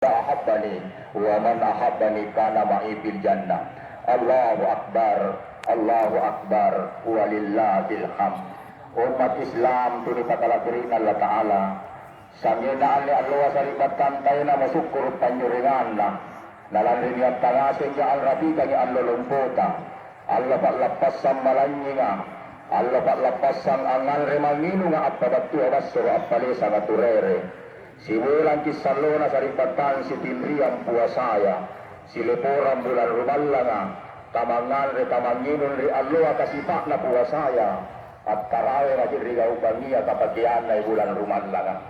ahabbani wa man ahabbani kana ma'i fil jannah. Allahu akbar, Allahu akbar, walillahil hamd. Umat Islam tuni patalakirin Allah Ta'ala samina ali Allah salibatan tayo na masukur panyuringan na nalalini at tangasin ka al-rabika ni Allah lumputa Allah paklapasan malanyinga Allah paklapasan angan remangino nga at pabattu abasso at palesa nga turere simulang kisalona salibatan si tinriang puwasaya silipuran bulan rumalla nga tamangan re tamanginon re Allah kasipak na puwasaya at karawe na kirigaw bangiya kapagyan na bulan rumalla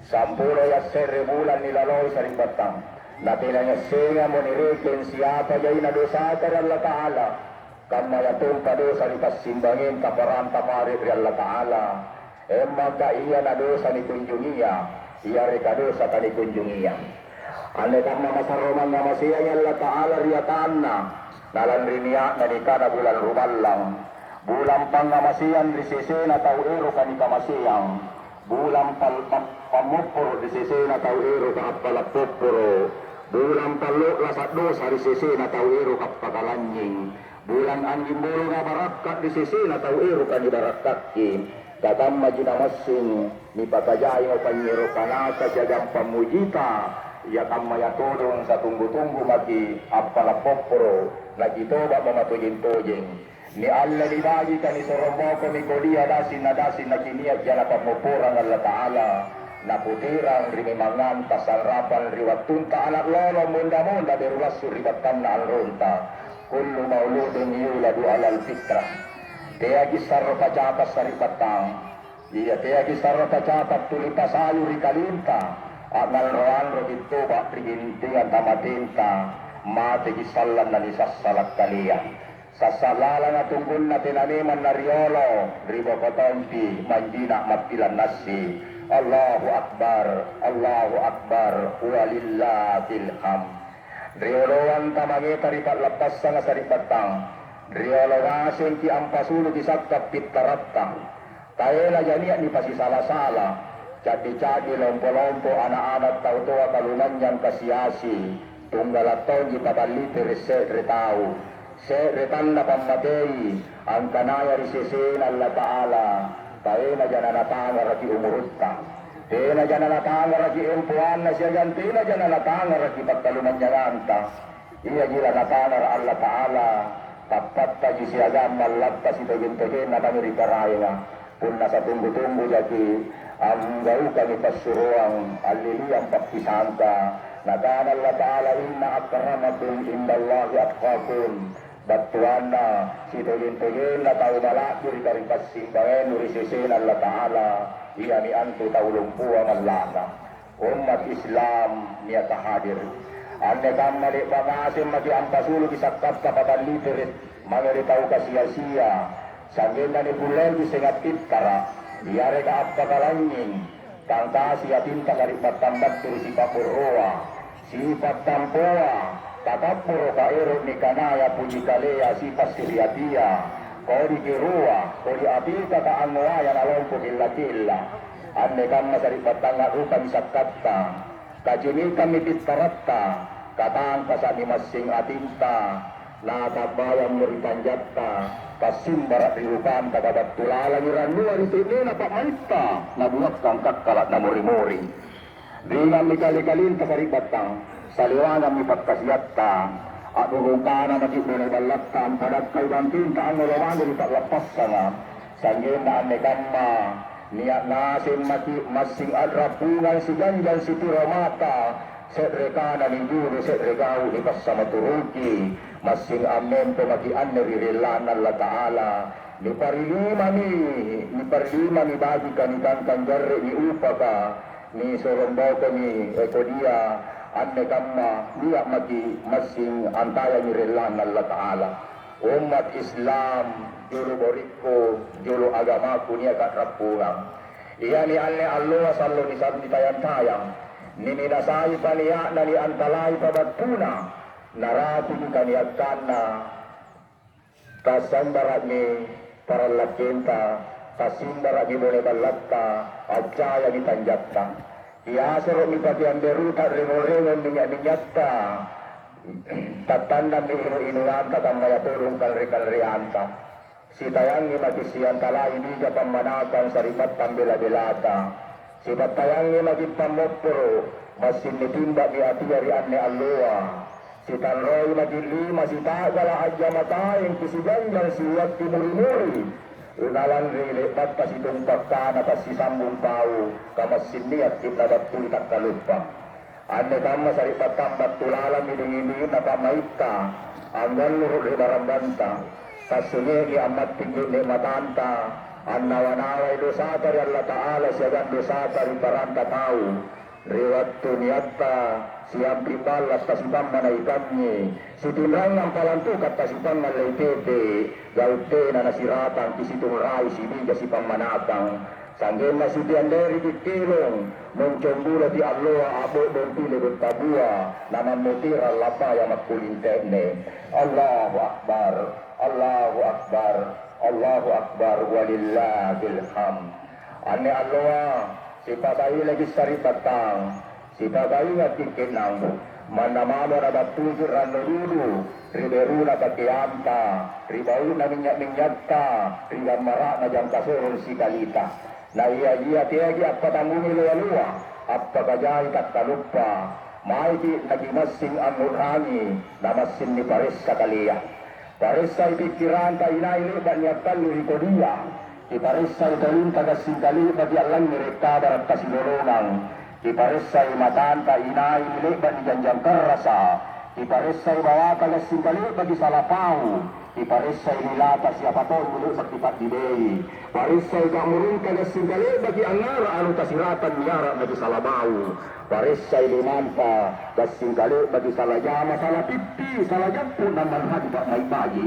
sampuro ya serre bulan nilaloy sa ribatang na tinanyasinga mo ni Riken siyapa yay na dosa ka Allah Ta'ala kamayatong ka dosa ni pasimbangin kaparanta marit ri Allah Ta'ala emang ka iya na dosa ni kunjungiya iya ri ka dosa ka ni kunjungiya ane kang mamasaromang nga masiyang Allah Ta'ala riyatan na nalanriniya na nikana bulan rumallang bulan pangamasian di sisi na tauero kani kamasiyang bulan pamupuro di sisi na tauero kapalapupuro bulan palo lasat dosa di sisi na tauero kapakalanying bulan anjimbolo na barakat di sisi na tauero kani barakatki datang majina masing ni pagajay o panyero kanasa siyagang pamujita iya kamaya tolong sa tunggu-tunggu magi apalapupuro lagi toba mamatujin-tujin ni Allah dibagi ka ni soromoko ni kodia dasin na kiniyag yan na pamupurang Allah Ta'ala na putirang rimimangan pasarapan riwatunta anak lolo munda-munda berulas suribatan na alronta kullu mauludin yuladu alal fitrah kaya gisarro kacapas sa ribatang iya kaya gisarro kacapas tulipasayo rikalinta angal roan rogito ba prigintingan tamatinta mati gisalan na nisasalat kaliyan sasalala nga tunggol na tinaniman na riolo ribo kotompi manjina magpilan nasi Allahu Akbar walillahil hamd rioloan tamangita ripat lapas nga sa ribatang riolo ngasin ki ampasulog isagkap pitarattang tayo na janiya ni pasisala-sala cadi-cadi lompo-lompo anak-anak tau-tua kalunan yang kasiyasi tunggalaton gipabaliti retau seretan na pamatay ang kanaya risisen Allah Ta'ala tayo na dyan na natangar at umurutta tayo na dyan na natangar at impuan na siya dyan tayo na dyan na natangar at ipagtalunan niya nganta iya gila natangar Allah Ta'ala tapat tayo siya dyan malagta si tagin-tagin na pangirikaraya nga punna sa tunggu-tunggu jaki ang gaw kami pasuruang aliliyang papisangka natangar Allah Ta'ala inna akramakum indallahi atqakum batuan na si tugin-tugin na tao malakir dari pasimbangan urisisin Allah Ta'ala iya ni anto taulumpuang Allah umat Islam niya tahadir ane kamali pangasim magi ampasulog isakap kapabalitir mangeritaw kasiya-siya sanggin na ni bulen bisengatit kara iyare ka apkakalanying tangka siya tinta karipat tambat si papurroa sifat tampoa tatapuro kaero ni kanaya puji kalea sipas siriatia kodi kirua kodi abita ka anwaya na lompo killa anne kamma saripatanga rupa misakatta kajini kami pitaratta katang kasani masing atinta natabayang muritanjatta kasimbara riupan kadabat tulalang iranua ritini na pamaita nabuat kang kakkalat na muri-muri dengan likali-kalin kasaribatang saliwangan mi pagkasiyatta at urungkana magiging balaktan padat kay bantinta ang nalaman ni paglapasa nga sanggin na ane kamma niya nasin masing adrapungan si ganjan si tiramata setrekana ni guru setrekau ni pasamaturuki masing amen po magian ni ririlan Allah Ta'ala ni parilima ni bagi kanikan kanggare ni upaka ni soromboko ni ekodia anne kamma niya magi masing antaya ni relan Allah Ta'ala umat Islam julu boriko julu agamaku niya katrapungang iya ni anne Allah sallo ni sabdi tayang-tayang ni minasay paniya na ni antalay pabatuna narating kaniyagkan na kasambarat ni paralakinta kasimbara ni mone balakta at jaya ni tanjatta Kiasoro mi bagian beruta remo-remo minyak-minyatta. Tatandang ni inu-inuanta kamaya turung kalri-kalrianta. Si tayangi magisian talay niya pamanakan sa ripat pambela-belata. Si patayangi magipamoporo, masin nitimba ni atiyari anne alloa. Si tanroy magilima, si tagala adya matayang kisiganyan siwat kimuri-muri. Unalan rile batas itong pagkana tas si sambung pao kamas siniat kita tulitak kalupa. Ane kama sa ripat tambat tulalan hiding-hiding na pamaita anggan lurut ribarambanta tas sunyi amat tinggi ni matanta an nawa-nawa dosata ri Allah Ta'ala siagan dosata ri paranta tau riwat tuniatta siap dibalas tasibang manaikannya si timrang ang palantukat tasibang malaitete gaute na nasiratan kisitung rai si biga si pamanatang sanggem na si dianderi dikilong mencembula di Allah abo don pile bertabua naman mutira lapaya makulintene Allahu Akbar Allahu Akbar Allahu Akbar walillahil hamd. Ane Allah si patay lagi sari batang si patay nga tikinang manamamo na batujur rano dulu riberu na bagianta ribau na minyak-minyakta rigamara na jang kasurun si kalita na iya tiagi apa tangungi luwa-luwa apa kajay katalupa maiti nagimasing ang urani na masin ni Paris kakalia Paris ay pikiran ta inaili dan nyakal lurikodia Iparisay dalin tagasingkali bagi alang mereka darat kasinulungan. Iparisay matanta inay milik bagi janjang kerasa. Iparisay bawa tagasingkali bagi salapau. Iparisay nilata siapa tahu milik saktipat dibei. Parisay kamurun tagasingkali bagi angar anu tasiratan niara bagi salabau. Parisay limanta tasingkali bagi salajama salapipi salajapun dan manhadi pak mai bagi.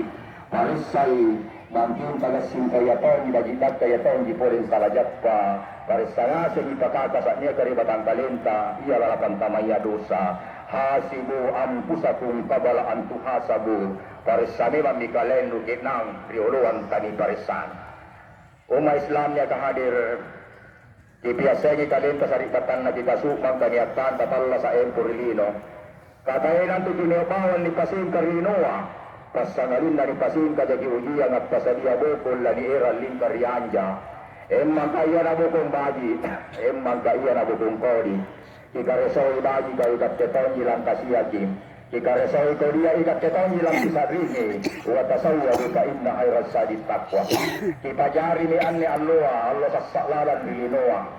Parisay Bangkin tagasing kayaton, bagitat kayaton, di porin salajappa. Parisana sa ipakata sa niya karibatang talenta, iya lalapan tamaya dosa. Hasibu ampusakum kabalaan tuhasabu. Parisani mamikalen lukinang riuluan tani parisan. Islam niya kahadir. Kipiasegi talenta sa ripatan na kikasukang kaniatan tatala sa Empurilino. Katayin ang tutuniobawan ni Pasing Karinoa. Pasangalin na ripasin kajagi ujian at pasadia bukol na ni era lingkarianja. Emang kaya na bukong bagi, emang kaya na bukong kodi. Ikaresoy bagi ka ikatketon ilang kasiyaki. Ikaresoy ko dia ikatketon ilang kisarini. Watasawa wika inna hayras sadit takwa. Kipajari ni anne alloa, allo sassalalan rilinoa.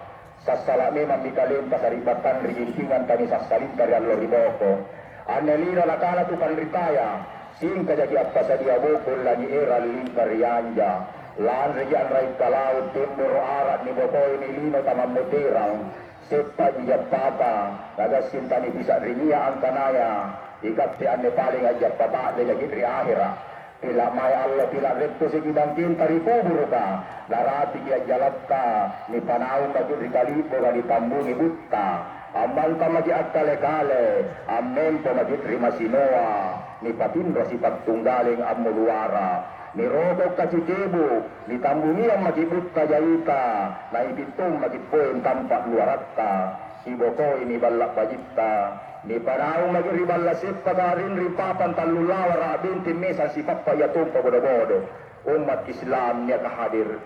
Sassalami mamikalim kasaribatan rigintingan tani sassalin kari allo riboko. Anne lina nakala tukan ritaya. Sing kajaki apa sadia bukul lagi era lingkarianja lan rejan rai kalaut timur arat ni bokoy ni lino tamam mutirang sepa jatata naga sintani bisa rinia angkanaya ikat ti ane paling aja pata de jagi ri akhira pila maya Allah pila repto segi bangkin tari kubur ka darati kia jalatta ni panaung bagi ri kalipo ga ditambungi butta amal tamagi akkale-kale amen pamagi terima sinoa ni patindra si pagtunggaling amuluara ni rogok kacikebu ni tambungi ang magibut kajaita na ibitung magitpoin tampak luaratta si boko ini balak bajitta ni paraung magiribalasip pagarin ripapan talulawar abin timesa si papayatung pagodo-godo umat Islam niya kahadir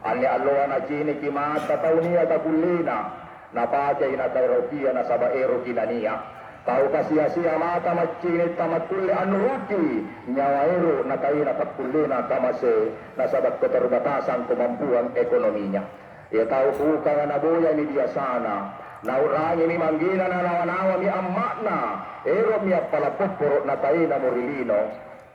ani allohan ajini kimata tau niya kakulina napajay na kairokia na sabaero kinania tau kasia-sia mata macinit tamat kulle anuruki nyawaero na kayo na pagkulina tamase na sabat keterbatasan kemampuan ekonominya ya tau buka nga nabuya ni dia sana naurangi ni manggina na nawa-nawa ni amakna ero miya palapoporo na tayo na murilino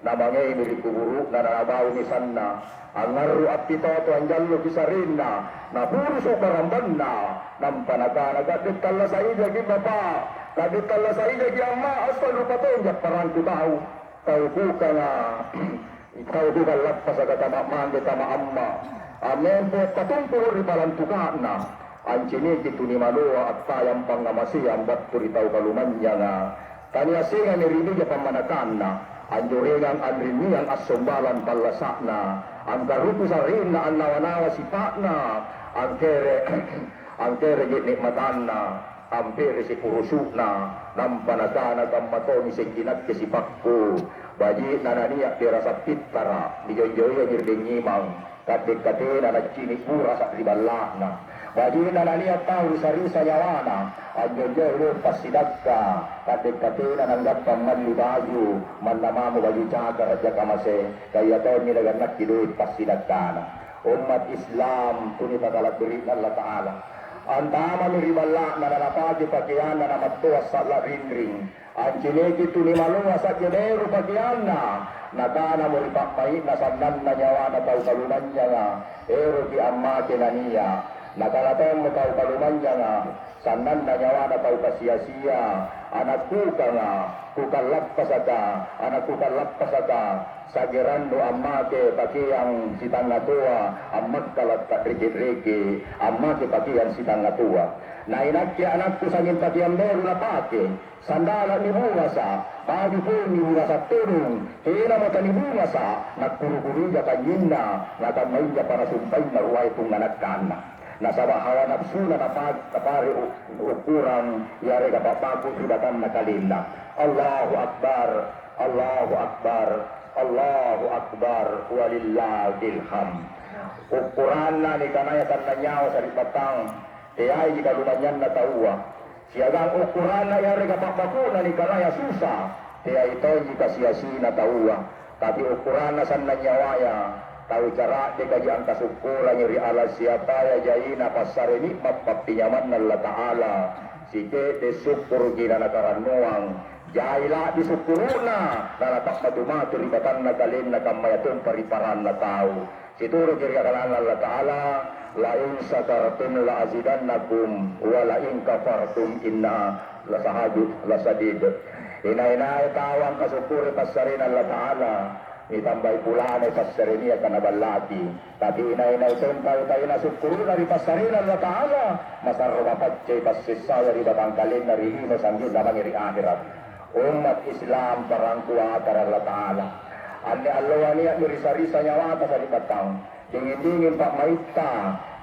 na mangay mirikuburu na nanabaw ni sanna ang ngaru at pitoto ang jallo kisarinna na puro so karamban na ng panagana gadit tala sa iya gibaba gadit tala sa iya giyama asal rupato yung parang kutaw tau buka nga ikaw buka lapas sa katamaman di tamaamma amen po patungpuro ribalantuka na ang chiniki ni malua at tayang pangamasiyan ba't turitaw kalumanya nga kanya singa ni Rinigya pamanakan na ang juringang anriniang asumbalan palasa na ang garupo sa rin na ang nawa-nawa sipa na ang kere nikmatan na hampir si purusukna nampanagana kammatoni sengkinat kesipakku baji nananiak dirasa pitara dijojoya nyirdengimang kadek-kadek anak cini pura sak ribalakna baji nananiak tahu risa-risa nyawana anjojoyo pasidakka kadek-kadek nananggap pamanli baju mandamamu baju cagar aja kamase kaya tahun nilaganak kiduit pasidakana umat Islam tuni tagalak beri Allah Ta'ala antama ni ribala na nanapagi pakian na namatuwa sa ring anjinegi tuni maluwa sa kinero pakian na nagana mo ripakpahit na sandan na nyawa na tau kalunan niya nga ero ki amma kinaniya nagalatong mo tau kalunan niya nga sandan na nyawa na tau kasiya-siya anak kuka nga kukalap pasaka anak kukalap pasaka sagiran do amma ke pakiyang sitang natua amma kalat kadrikit-riki amma ke pakiyang sitang natua na inakki anakku sangin pakiyang meru na pake sandala ni bunga sa pagi po ni bunga sa turung hina mata ni bunga sa nagkuru-kuruja kanyina nakamaya para sumpay na ruway itong nanagkana nasa bahawa nafsu na napari ukuran yari kapapago ibatan na kalina Allahu Akbar Allahu Akbar Allahu Akbar walillahil hamd. Ukuran na ni kanaya kan nanyawa sa ripatang ay di kalunanyan na tauwa. Siyagang ukuran na yari kapakbakuna ni kanaya susa ay ito di kasiyasi na tauwa. Tapi ukuran na san nanyawaya tahu cara de kaji ang kasukura nyeri ala siapa ya jaina pasarini mapapinyaman na Allah Ta'ala sige de syukur gina nakaranuang jahila disukuruna nalatak madumatu ribatan na galin na kamayatong pariparan na tao situro kiri akalan Allah Ta'ala la in sakartum la azidannakum wa la in kafartum inna lasadid ina tao ang kasukuri pasarin Allah Ta'ala itambay pula na pasariniya kanabalati tapi ina itong tayo na sukuru na ripasarin Allah Ta'ala masarromapat chay pasisaya ribatang kalin na rihino sanggit na mangiri akhirat umat Islam parang kuwatar Allah Ta'ala ane Allah niya mirisa-risa nyawata sa libatang dingin-dingin pak maita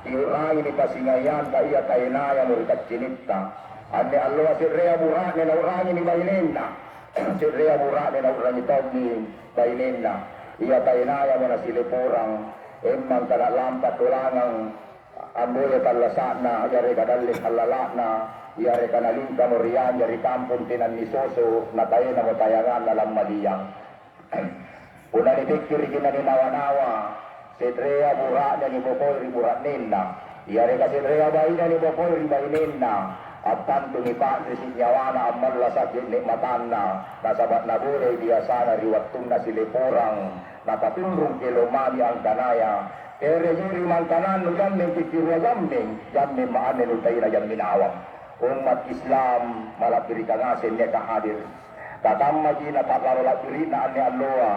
iurangi ni pasingayan ka iya kainaya murikat cinita ane Allah sirrea burak ni naurangi ni bainena sirrea burak ni naurangi tau ni bainena iya kainaya mo na silipurang emang kada lampat tulangang amboy talasak na yari kadalik halalak na yari kanaling kamurian yari kampung tinan ni Soso na tayo na matayangan na lang maliyang una ni Victory kina ni Nawa-Nawa si Drea burak na ni Bokoy riburak nina yari kasi Drea bayi na ni Bokoy ribayin nina at tanto ni Padre si Nyawana amal lasakit ni matan na nasabat na bulay biasa na riwatong na silipurang nakatunrong kilomali ang kanaya kere yuri man kanan no yamin kikirwa yamin maanin no tayo na yamin awam umat Islam malapiri ka nga sinya kahadir tatama di na patlaro-lapiri na ane Aloha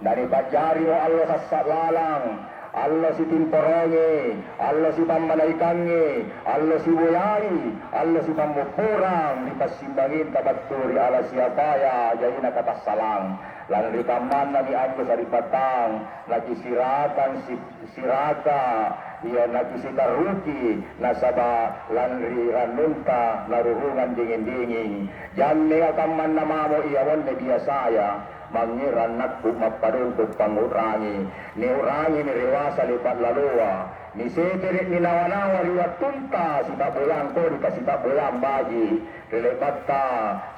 nani pajari o Allah sa salalang Allah si timporongi Allah si pamanaikangi Allah si buyari Allah si pamupurang dipasimbangin kabaturi ala siapaya jay na katasalang lan rikaman na ni Anjo sa ripatang nakisiratan siraka iya nakisitaruki nasaba lanri ranunta narurungan dingin-dingin janne akaman na mamo iyawan na biasaya mangiran nakku mapadungkuk pangurangi ni urangi ni rewasa lipat lalua ni seterik ni nawa-nawa liwat tunta si tabulang ko di kasi tabulang bagi rilebat ka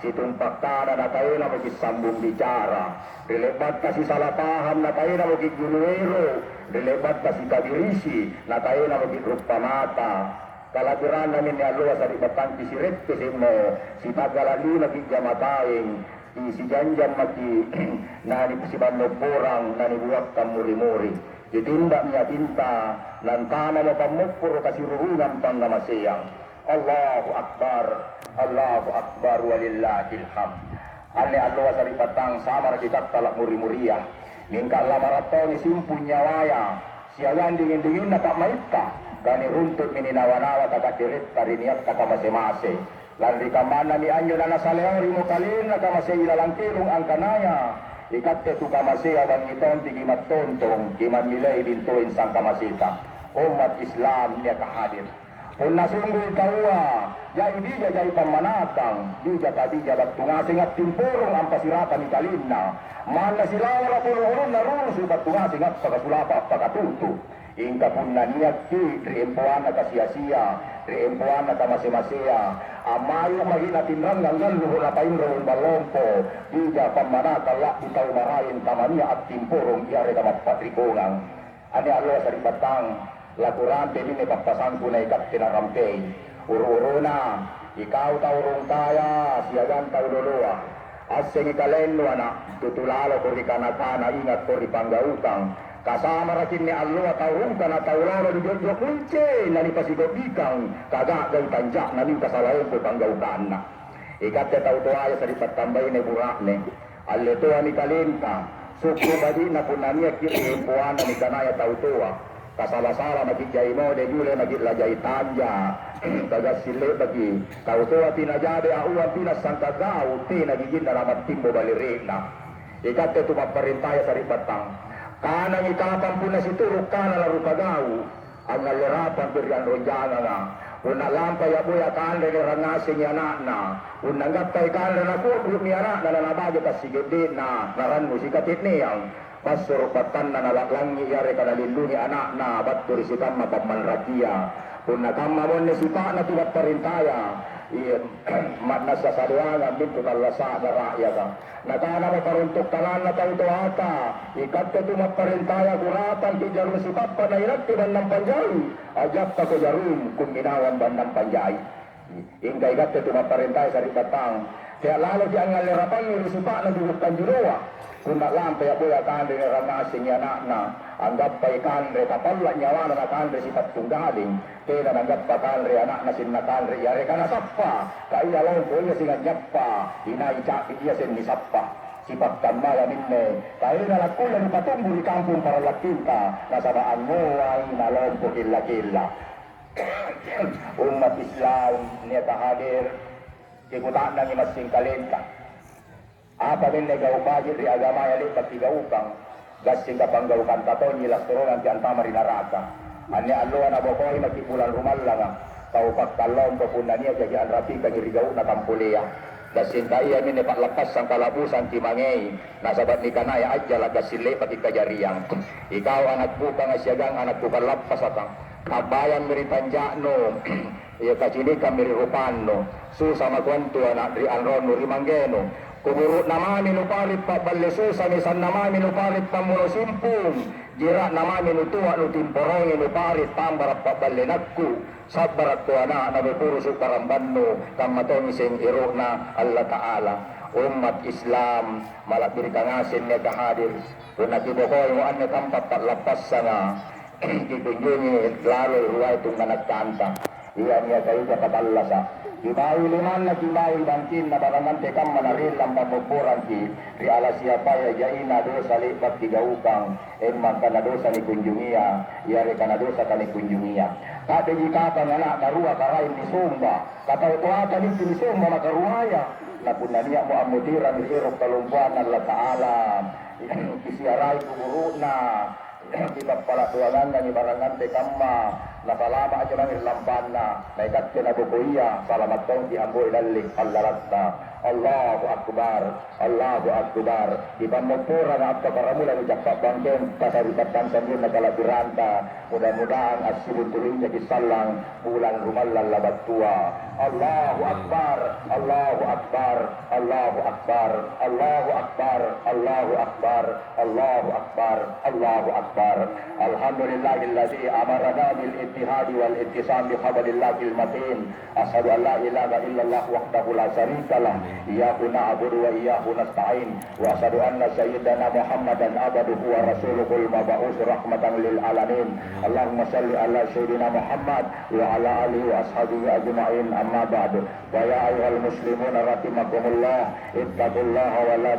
si tumpak tanah na tayo na magkisambung bicara rilebat ka si salapaham na tayo na magkigunuero rilebat ka si kabirisi na tayo na magkikrupamata kalagiran namin ni Aloha sa ribatang kisiret kasi mo si tagalali nagigyamataying si janjan maki nani si pamupurang nani buwak kamuri-muri ditindak niya tinta nantana mo pamupuro kasiruhunan pang namasiyang Allahu Akbar walillahil hamd ane Aloha sa ripatang sama na kita talak muri-muriya ningka lamarato ni simpunya waya siyalan dingin-dingin na pamaita kani runtut mininawa-nawa takakirit tariniat takamase-mase lan kamana ni Anjo na nasaleori mo kalin na kamase ilalang kilong ang kanaya ikatte tu kamase abang iton tigimat tontong kiman milay bintuin sang kamasita umat Islam niya kahadir kung nasunggol tawa Jai bija jai pamanatang, bija tadija batungasing at timpurong ang pasiratan ni Kalinna. Mana silawara puluhulong na rurusu batungasing at pagasulapa at pagatuto. Ingka pun na niya ki, riempuan na kasiyasiya, riempuan na kamasimasya. Amayo maginatinrang ng luho na painroon balongko. Bija pamanatala itaw marayin tamaniya at timpurong iyari kamapatrikungang. Ani alo sa ribatang, lakurante din ipagpasan ko na ikat tinarampay. Uro-uro na, ikaw taurong kaya, siyagan tauruluwa. Asing ikalenwa na, tutulalo ko rikanakana, ingat ko ripanggautang. Kasama rakin ni alluwa taurong ka na tauralo ni Jojo Kunche, na nipasigodikang, kagagay tanjak na ning kasalayon ko panggautaan na. Ikat te tautuaya sa ripatambay ni Burakne, alituwa ni Kalinta, suko badi na punaniya kiriimpuan na ni Kanaya tautuwa. Kasala-sala magigay mo, de gule magilajay tanja, kagas sile bagi, tautuwa tinajade auan pinasangkagaw, tinagigin na naman timbo balirik na. Ikat te tumaparintaya sa ribatang, kanang ikapang po na siturok ka na laro kagaw, ang nalirapan biryan ronjana na, una lampay aboy akan re rangasing yana na, una gatay kan re nakubuk ni anak na nanabagi tas sigedin na, naran mo sikatit niyang, pasurupatan na nalaklangi yare kanalindungi anak na batur sitam mapamanrakia pun nakama mo ni sipa na tuwat parintaya matna sa saduangan bintu kalasa na raya ka nakana mo paruntuk tanan na tayo to ata ikat ka tumat parintaya kuratan ti jarum sipat pa na irat ti bandang panjay ajak ka ko jarum kung ginawan bandang panjay ingkay ikat ka tumat parintaya sa ribatang kaya lalo di ang ngalirapan ni sipa na dugutan juruwa kung nalampay ako ya kandre ni rangasing yana na anggap pa ikandre kapala nyawa na nakandre si patunggaling kaya nanggap pa kandre anak na sinakandre yare ka nasappa kaya lang po iya singat nyappa inaicaki iya sin nisappa si pagkamaya minne kaya nalakula ni patumbo ni kampung para lakinta nasabaan mo ay nalompo kila-kila umat Islam niya tahadir kikutaan ng imasing kalenta apa din nagawbagit ri agama yali patigaukang gasing kapanggaukan tato nilas turunan ti antama rinaraka anya alluan abokoy magkipulan rumallanga kaupak talom papuna niya jagian rapi kagirigau na kampulia gasing kaya ni nepatlepas sang kalabusan ti mangay nasabat ni kanaya aja lagasile pati kajariang ikaw anak bukang asyagang anak bukang lapas atang kabayan miritanjakno iya kacini kami rupano susah magwanto anak ri anron rimanggeno kumurut namami nupalit pa ballesusa misan namami nupalit pa munosimpung jira namami nutuwa nutimporong nupalit tambarat pa ballenagku sabarat ko anak nabipuro su karambanno kamatong ising iro na Allah Ta'ala umat Islam malakir kangasin niya kahadir kung nakibukoy mo anya kampat patlapas sana kikunjungi lalo ruwa itong nanagkanta iyan niya kayo sa kabalasa Kibawi liman na kibawi bangkin na barangante kam manaril ang pamupuran ki ri ala siapa ya jaina dosa lipat tigaukang emang kana dosa ni kunjungia yare kana dosa kani kunjungia kade jikapa ngana karua karain di sumba kata utuata ni sumba makaruaya na punania mo amutiran ni irok kalumpuan Allah Ta'ala kisiarai kumuruna kita pala tuangan ni barangante kamma nasalama aja nang lampanna naikat na bukuya salamat tong di amboy lalik allaratta Allahu Akbar Allahu Akbar di pamupura na at kaparamula ni jaksa bangken kasaripatan sambil nakalabiranta mudah-mudahan asyibun tuloy niya kisalang bulan rumalan labat tua Allahu Akbar Allahu Akbar Allahu Akbar Allahu Akbar Allahu Akbar Allahu Akbar Allahu Akbar Alhamdulillahilladzi amarana bil ittihad wal ittisam bi hablillahil matin asyhadu an la ilaha illallah wahdahu la syarikalah iyyahu na'budu wa iyyahu nasta'in wa asyhadu anna sayyidana Muhammadan abduhu wa rasuluhul mab'us rahmatan lil alamin Allahumma shalli ala sayyidina Muhammad wa ala alihi wa ashabihi ajma'in amma ba'du wa ya ayyuhal muslimun rahimakumullah ittaqullaha wa la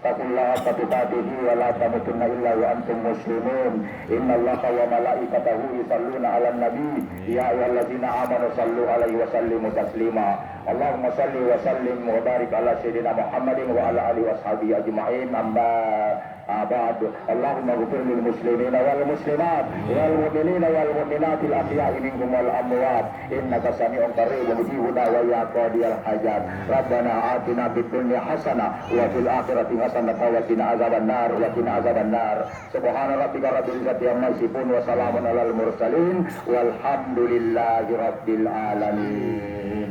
taqullaha fatubadihi wa la tamutunna illa wa antum muslimun innallaha wa malaikatahu yusalluna 'alan nabi ya ayyuhallazina amanu sallu alaihi wa sallimu taslima Allahumma salli wa sallim wa barik ala sayyidina Muhammadin wa ala alihi wa sahbihi ajma'in. Amma ba'du. Allahumma ghfir lil muslimina wal muslimat wal mu'minina wal mu'minat al ahya'i minhum wal amwat innaka sami'un qaribun mujibud da'wati ya qadiyal hajat. Rabbana atina fid dunya hasanah wa fil akhirati hasanah wa qina azabannar wa qina azabannar. Subhana rabbika rabbil izzati amma yasifun wa salamun alal mursalin walhamdulillahi rabbil alamin.